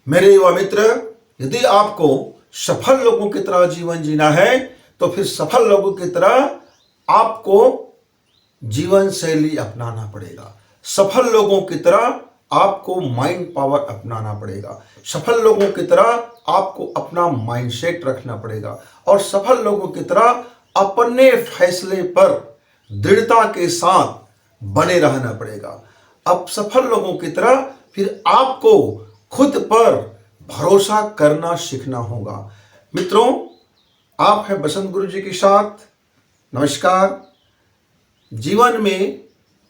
मेरे युवा मित्र, यदि आपको सफल लोगों की तरह जीवन जीना है तो फिर सफल लोगों की तरह आपको जीवन शैली अपनाना पड़ेगा। सफल लोगों की तरह आपको माइंड पावर अपनाना पड़ेगा। सफल लोगों की तरह आपको अपना माइंडसेट रखना पड़ेगा और सफल लोगों की तरह अपने फैसले पर दृढ़ता के साथ बने रहना पड़ेगा। अब सफल लोगों की तरह फिर आपको खुद पर भरोसा करना सीखना होगा। मित्रों, आप हैं बसंत गुरु जी के साथ। नमस्कार। जीवन में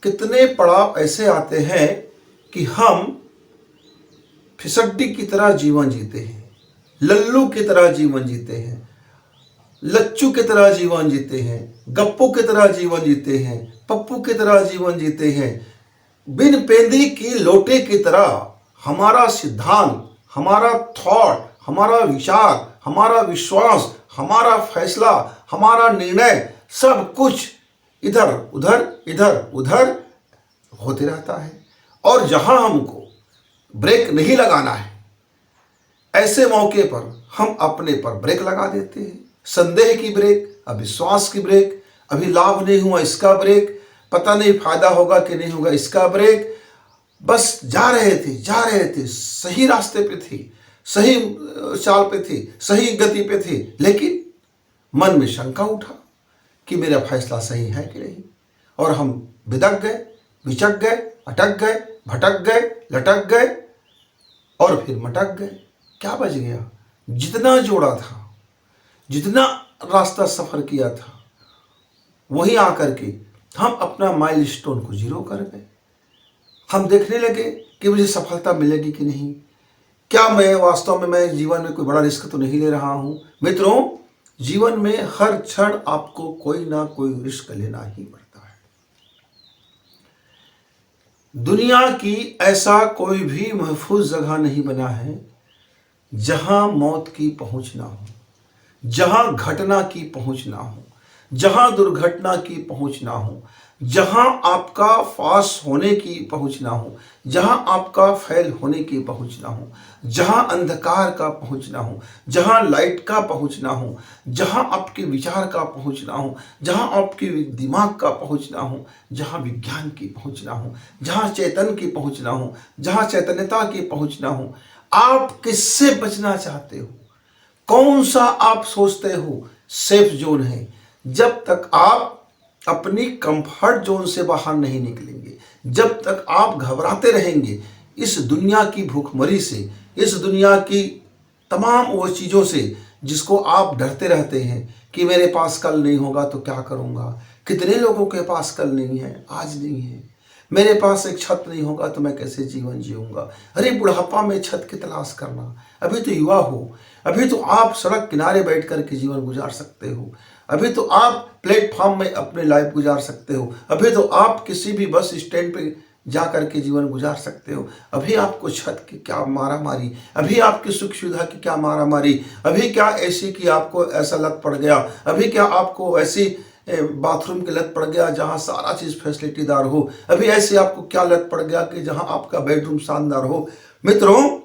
कितने पड़ाव ऐसे आते हैं कि हम फिसड्डी की तरह जीवन जीते हैं, लल्लू की तरह जीवन जीते हैं, लच्चू की तरह जीवन जीते हैं, गप्पू की तरह जीवन जीते हैं, पप्पू की तरह जीवन जीते हैं। बिन पेंदी की लोटे की तरह हमारा सिद्धांत, हमारा थॉट, हमारा विचार, हमारा विश्वास, हमारा फैसला, हमारा निर्णय सब कुछ इधर उधर होते रहता है। और जहां हमको ब्रेक नहीं लगाना है, ऐसे मौके पर हम अपने पर ब्रेक लगा देते हैं। संदेह की ब्रेक, अविश्वास की ब्रेक, अभी लाभ नहीं हुआ इसका ब्रेक, पता नहीं फायदा होगा कि नहीं होगा इसका ब्रेक। बस जा रहे थे, सही रास्ते पे थे, सही चाल पे थे, सही गति पे थे, लेकिन मन में शंका उठा कि मेरा फैसला सही है कि नहीं, और हम बिदक गए, बिचक गए, अटक गए, भटक गए, लटक गए और फिर मटक गए। क्या बच गया? जितना जोड़ा था, जितना रास्ता सफर किया था, वहीं आकर के हम अपना माइलस्टोन को जीरो कर गए। हम देखने लगे कि मुझे सफलता मिलेगी कि नहीं, क्या मैं वास्तव में मैं जीवन में कोई बड़ा रिस्क तो नहीं ले रहा हूं। मित्रों, जीवन में हर क्षण आपको कोई ना कोई रिस्क लेना ही पड़ता है। दुनिया की ऐसा कोई भी महफूज जगह नहीं बना है जहां मौत की पहुंच ना हो, जहां घटना की पहुंच ना हो, जहां दुर्घटना की पहुंच ना हो, जहां आपका पास होने की पहुंच ना हो, जहां आपका फेल होने की पहुंच ना हो, जहां अंधकार का पहुंच ना हो, जहां लाइट का पहुंच ना हो, जहां आपके विचार का पहुंच ना हो, जहां आपके दिमाग का पहुंच ना हो, जहां विज्ञान की पहुंच ना हो, जहां चेतन की पहुंच ना हो, जहां चैतन्यता की पहुंच ना हो। आप किससे बचना चाहते हो? कौन सा आप सोचते हो सेफ जोन है? जब तक आप अपनी कंफर्ट जोन से बाहर नहीं निकलेंगे, जब तक आप घबराते रहेंगे इस दुनिया की भूखमरी से, इस दुनिया की तमाम वो चीज़ों से जिसको आप डरते रहते हैं कि मेरे पास कल नहीं होगा तो क्या करूँगा। कितने लोगों के पास कल नहीं है, आज नहीं है। मेरे पास एक छत नहीं होगा तो मैं कैसे जीवन जीऊँगा। अरे बुढ़ापा में छत की तलाश करना, अभी तो युवा हो, अभी तो आप सड़क किनारे बैठ कर के जीवन गुजार सकते हो, अभी तो आप प्लेटफॉर्म में अपने लाइफ गुजार सकते हो, अभी तो आप किसी भी बस स्टैंड पे जा कर के जीवन गुजार सकते हो। अभी आपको छत की क्या मारा मारी, अभी आपकी सुख सुविधा की क्या मारा मारी, अभी क्या एसी की आपको ऐसा लत पड़ गया, अभी क्या आपको ऐसी बाथरूम की लत पड़ गया जहां सारा चीज फैसिलिटीदार हो, अभी ऐसे आपको क्या लत पड़ गया कि जहां आपका बेडरूम शानदार हो। मित्रों,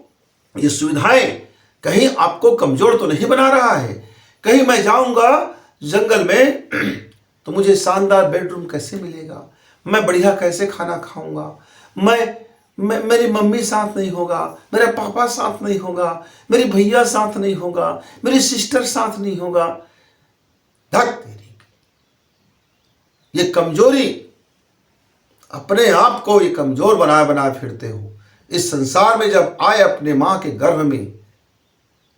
ये सुविधाएं कहीं आपको कमजोर तो नहीं बना रहा है? कहीं मैं जाऊंगा जंगल में तो मुझे शानदार बेडरूम कैसे मिलेगा, मैं बढ़िया कैसे खाना खाऊंगा, मैं मेरी मम्मी साथ नहीं होगा, मेरा पापा साथ नहीं होगा, मेरी भैया साथ नहीं होगा, मेरी सिस्टर साथ नहीं होगा। धक तेरी, ये कमजोरी, अपने आप को ये कमजोर बनाए फिरते हो। इस संसार में जब आए अपने मां के गर्भ में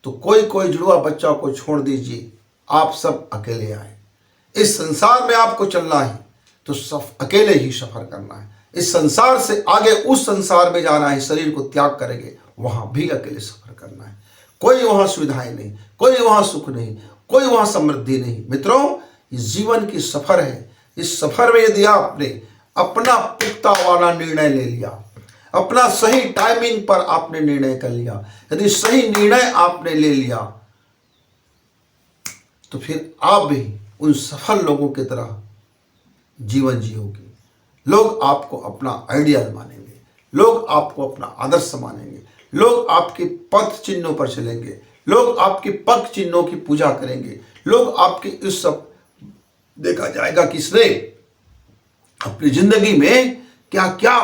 तो कोई जुड़वा बच्चा को छोड़ दीजिए, आप सब अकेले आए। इस संसार में आपको चलना है तो सब अकेले ही सफर करना है। इस संसार से आगे उस संसार में जाना है, शरीर को त्याग करेंगे, वहां भी अकेले सफर करना है। कोई वहां सुविधाएं नहीं, कोई वहां सुख नहीं, कोई वहां समृद्धि नहीं। मित्रों, ये जीवन की सफर है। इस सफर में यदि आपने अपना पुख्ता वाला निर्णय ले लिया, अपना सही टाइमिंग पर आपने निर्णय कर लिया, यदि सही निर्णय आपने ले लिया तो फिर आप भी उन सफल लोगों की तरह जीवन जियोगे। लोग आपको अपना आइडियल मानेंगे, लोग आपको अपना आदर्श मानेंगे, लोग आपके पथ चिन्हों पर चलेंगे, लोग आपके पग चिन्हों की पूजा करेंगे, लोग आपके इस सब देखा जाएगा कि इसने अपनी जिंदगी में क्या क्या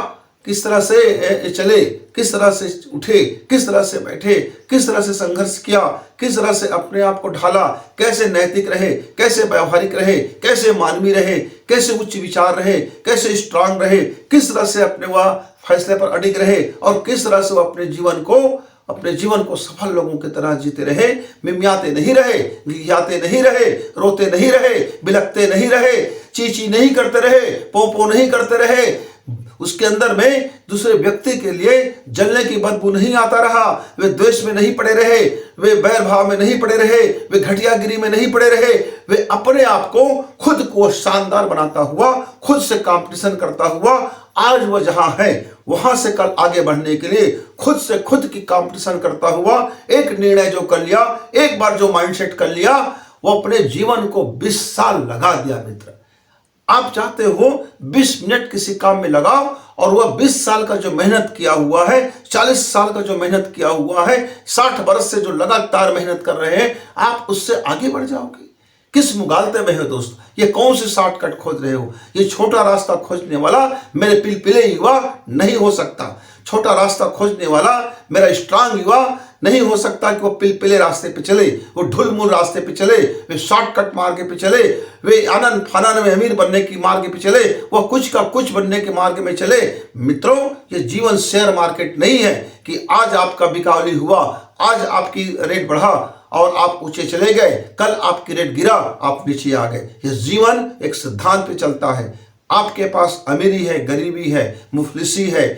किस तरह से चले, किस तरह से उठे, किस तरह से बैठे, किस तरह से संघर्ष किया, किस तरह से अपने आप को ढाला, कैसे नैतिक रहे, कैसे व्यवहारिक रहे, कैसे मानवीय रहे, कैसे उच्च विचार रहे, कैसे स्ट्रांग रहे, किस तरह से अपने वह फैसले पर अडिग रहे और किस तरह से वो अपने जीवन को सफल लोगों की तरह जीते रहे। मिमियाते नहीं रहे, गियाते नहीं रहे, रोते नहीं रहे, बिलखते नहीं रहे, चींची नहीं करते रहे, पोपो नहीं करते रहे, उसके अंदर में दूसरे व्यक्ति के लिए जलने की बदबू नहीं आता रहा, वे द्वेष में नहीं पड़े रहे, वे बैर भाव में नहीं पड़े रहे, वे घटियागिरी में नहीं पड़े रहे, वे अपने आप को खुद को शानदार बनाता हुआ, खुद से कंपटीशन करता हुआ आज वह जहां है वहां से कल आगे बढ़ने के लिए खुद से खुद की कंपटीशन करता हुआ एक निर्णय जो कर लिया, एक बार जो माइंडसेट कर लिया, वो अपने जीवन को 20 साल लगा दिया। मित्र, आप चाहते हो 20 मिनट किसी काम में लगाओ और वह 20 साल का जो मेहनत किया हुआ है, 40 साल का जो मेहनत किया हुआ है, 60 वर्ष से जो लगातार मेहनत कर रहे हैं, आप उससे आगे बढ़ जाओगे। किस मुगालते में हो दोस्त? ये कौन सी शॉर्टकट खोज रहे हो? ये छोटा रास्ता खोजने वाला मेरे पिलपिले युवा नहीं हो सकता। छोटा रास्ता खोजने वाला मेरा स्ट्रांग युवा नहीं हो सकता कि वो पिलपिले रास्ते पे चले, वो ढुलमुल रास्ते पे चले, वे शॉर्टकट मार्ग पे चले, वे आनंद फानन में अमीर बनने की मार्ग पे चले, वो कुछ का कुछ बनने के मार्ग में चले। मित्रों, ये जीवन शेयर मार्केट नहीं है कि आज आपका बिकावली हुआ, आज आपकी रेट बढ़ा और आप ऊंचे चले गए, कल आपकी रेट गिरा, आप नीचे आ गए। ये जीवन एक सिद्धांत पे चलता है। आपके पास अमीरी है, गरीबी है, मुफलिसी है,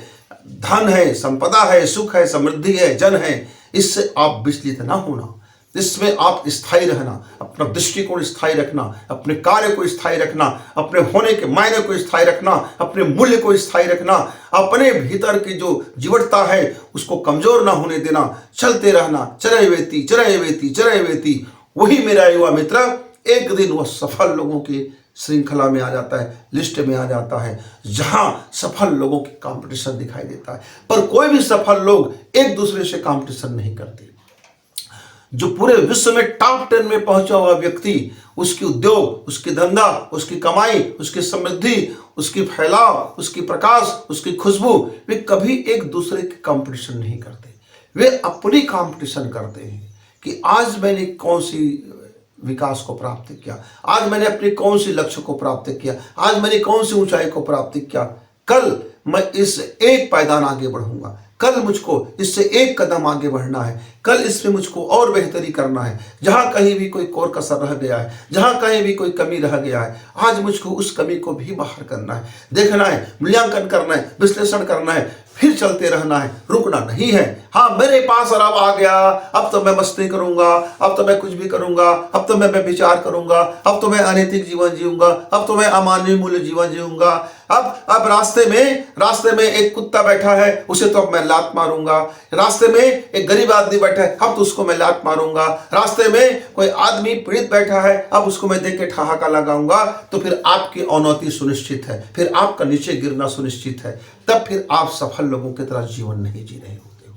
धन है, संपदा है, सुख है, समृद्धि है, जन है, इससे आप विचलित ना होना, इसमें आप स्थायी रहना, अपना दृष्टिकोण स्थायी रखना, अपने कार्य को स्थायी रखना, अपने होने के मायने को स्थायी रखना, अपने मूल्य को स्थायी रखना, अपने भीतर की जो जीवटता है उसको कमजोर ना होने देना, चलते रहना, चरैवेति चरैवेति चरैवेति। वही मेरा युवा मित्र एक दिन वह सफल लोगों की श्रृंखला में आ जाता है, लिस्ट में आ जाता है, जहां सफल लोगों की कंपटीशन दिखाई देता है। पर कोई भी सफल लोग एक दूसरे से कंपटीशन नहीं करते। जो पूरे विश्व में टॉप 10 में पहुंचा हुआ व्यक्ति, उसकी उद्योग, उसकी धंधा, उसकी कमाई, उसकी समृद्धि, उसकी फैलाव, उसकी प्रकाश, उसकी खुशबू, वे कभी एक दूसरे के कंपटीशन नहीं करते। वे अपनी कंपटीशन करते हैं कि आज मैंने कौन सी विकास को प्राप्त किया, आज मैंने अपने कौन सी लक्ष्य को प्राप्त किया, आज मैंने कौन सी ऊंचाई को प्राप्त किया, कल मैं इस एक पायदान आगे बढ़ूंगा, कल मुझको इससे एक कदम आगे बढ़ना है, कल इसमें मुझको और बेहतरी करना है। जहां कहीं भी कोई कोर कसर रह गया है, जहां कहीं भी कोई कमी रह गया है, आज मुझको उस कमी को भी बाहर करना है, देखना है, मूल्यांकन करना है, विश्लेषण करना है, फिर चलते रहना है, रुकना नहीं है। हाँ, मेरे पास अब आ गया, अब तो मैं मस्ती करूंगा, अब तो मैं कुछ भी करूंगा, अब तो मैं विचार करूंगा, अब तो मैं अनैतिक जीवन जीऊंगा, अब तो मैं अमानवीय मूल्य जीवन जीऊंगा, अब रास्ते में एक कुत्ता बैठा है, उसे तो अब मैं लात मारूंगा, रास्ते में एक गरीब आदमी बैठा है, अब तो उसको मैं लात मारूंगा, रास्ते में कोई आदमी पीड़ित बैठा है, अब उसको मैं देख के ठहाका लगाऊंगा। तो फिर आपकी अवनति सुनिश्चित है, फिर आपका नीचे गिरना सुनिश्चित है। तब फिर आप सफल लोगों की तरह जीवन नहीं जी रहे होते हो।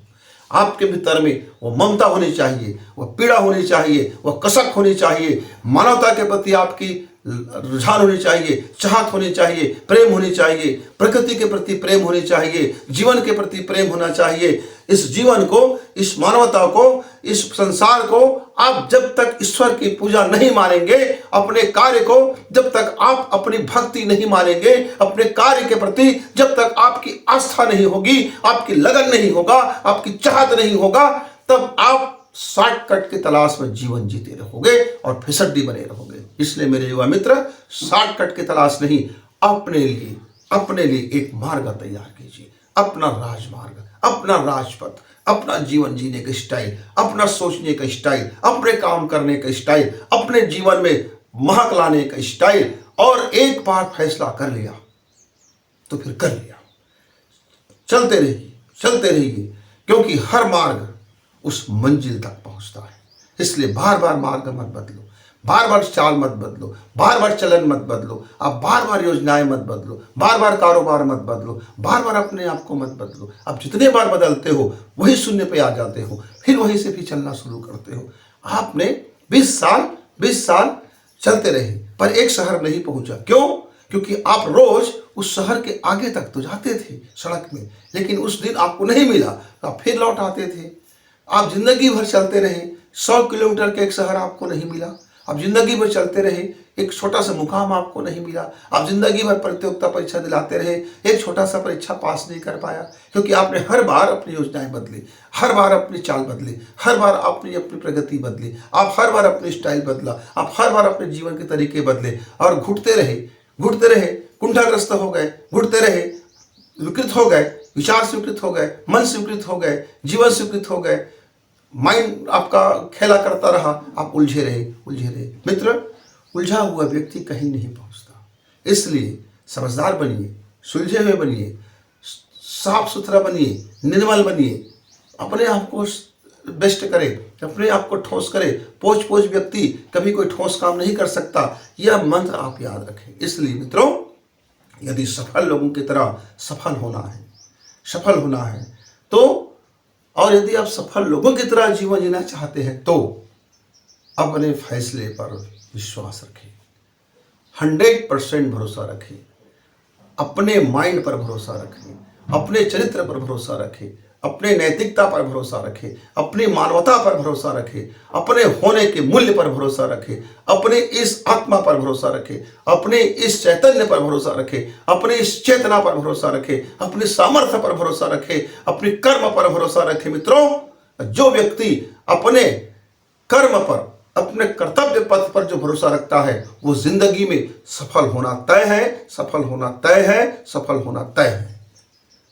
आपके भीतर में वो ममता होनी चाहिए, वह पीड़ा होनी चाहिए, वह कसक होनी चाहिए, मानवता के प्रति आपकी रुझान होनी चाहिए, चाहत होनी चाहिए, प्रेम होनी चाहिए, प्रकृति के प्रति प्रेम होनी चाहिए, जीवन के प्रति प्रेम होना चाहिए। इस जीवन को, इस मानवता को, इस संसार को आप जब तक ईश्वर की पूजा नहीं मानेंगे, अपने कार्य को जब तक आप अपनी भक्ति नहीं मानेंगे, अपने कार्य के प्रति जब तक आपकी आस्था नहीं होगी, आपकी लगन नहीं होगा, आपकी चाहत नहीं होगा, तब आप शॉर्टकट की तलाश में जीवन जीते रहोगे और फिसड्डी बने रहोगे। इसलिए मेरे युवा मित्र, शॉर्टकट की तलाश नहीं, अपने लिए एक मार्ग तैयार कीजिए, अपना राजमार्ग, अपना राजपथ, अपना जीवन जीने का स्टाइल, अपना सोचने का स्टाइल, अपने काम करने का स्टाइल, अपने जीवन में महक लाने का स्टाइल। और एक बार फैसला कर लिया तो फिर कर लिया, चलते रहिए, क्योंकि हर मार्ग उस मंजिल तक पहुंचता है। इसलिए बार बार मार्ग मत बदलो, बार बार चाल मत बदलो, बार बार चलन मत बदलो, आप बार बार योजनाएं मत बदलो, बार बार कारोबार मत बदलो, बार बार अपने आप को मत बदलो। आप जितने बार बदलते हो वही शून्य पे आ जाते हो, फिर वहीं से भी चलना शुरू करते हो। आपने 20 साल चलते रहे पर एक शहर नहीं पहुंचा। क्यों? क्योंकि आप रोज उस शहर के आगे तक तो जाते थे सड़क में, लेकिन उस दिन आपको नहीं मिला तो आप फिर लौट आते थे। आप जिंदगी भर चलते रहे, 100 किलोमीटर का एक शहर आपको नहीं मिला। आप जिंदगी भर चलते रहे, एक छोटा सा मुकाम आपको नहीं मिला। आप जिंदगी भर प्रतियोगिता परीक्षा दिलाते रहे, एक छोटा सा परीक्षा पास नहीं कर पाया, क्योंकि आपने हर बार अपनी योजनाएं बदली, हर बार अपनी चाल बदली, हर बार अपनी प्रगति बदली, आप हर बार अपनी स्टाइल बदला, आप हर बार अपने जीवन के तरीके बदले और घुटते रहे, कुंठाग्रस्त हो गए, घुटते रहे, विकृत हो गए, विचार स्वीकृत हो गए, मन स्वीकृत हो गए, जीवन स्वीकृत हो गए, माइंड आपका खेला करता रहा, आप उलझे रहे। मित्र, उलझा हुआ व्यक्ति कहीं नहीं पहुंचता। इसलिए समझदार बनिए, सुलझे हुए बनिए, साफ सुथरा बनिए, निर्मल बनिए, अपने आप को बेस्ट करे, अपने आप को ठोस करे। पोच व्यक्ति कभी कोई ठोस काम नहीं कर सकता, यह मंत्र आप याद रखें। इसलिए मित्रों, यदि सफल लोगों की तरह सफल होना है तो, और यदि आप सफल लोगों की तरह जीवन जीना चाहते हैं तो अपने फैसले पर विश्वास रखें, 100% भरोसा रखें, अपने माइंड पर भरोसा रखें, अपने चरित्र पर भरोसा रखें, अपने नैतिकता पर भरोसा रखें, अपनी मानवता पर भरोसा रखें, अपने होने के मूल्य पर भरोसा रखें, अपने इस आत्मा पर भरोसा रखें, अपने इस चैतन्य पर भरोसा रखें, अपने इस चेतना पर भरोसा रखें, अपने सामर्थ्य पर भरोसा रखें, अपने कर्म पर भरोसा रखें। मित्रों, जो व्यक्ति अपने कर्म पर, अपने कर्तव्य पथ पर जो भरोसा रखता है, वो जिंदगी में सफल होना तय है।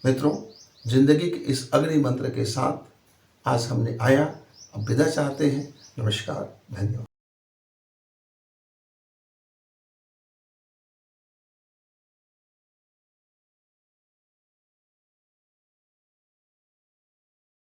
मित्रों, जिंदगी के इस अग्नि मंत्र के साथ आज हमने आया, अब विदा चाहते हैं। नमस्कार, धन्यवाद।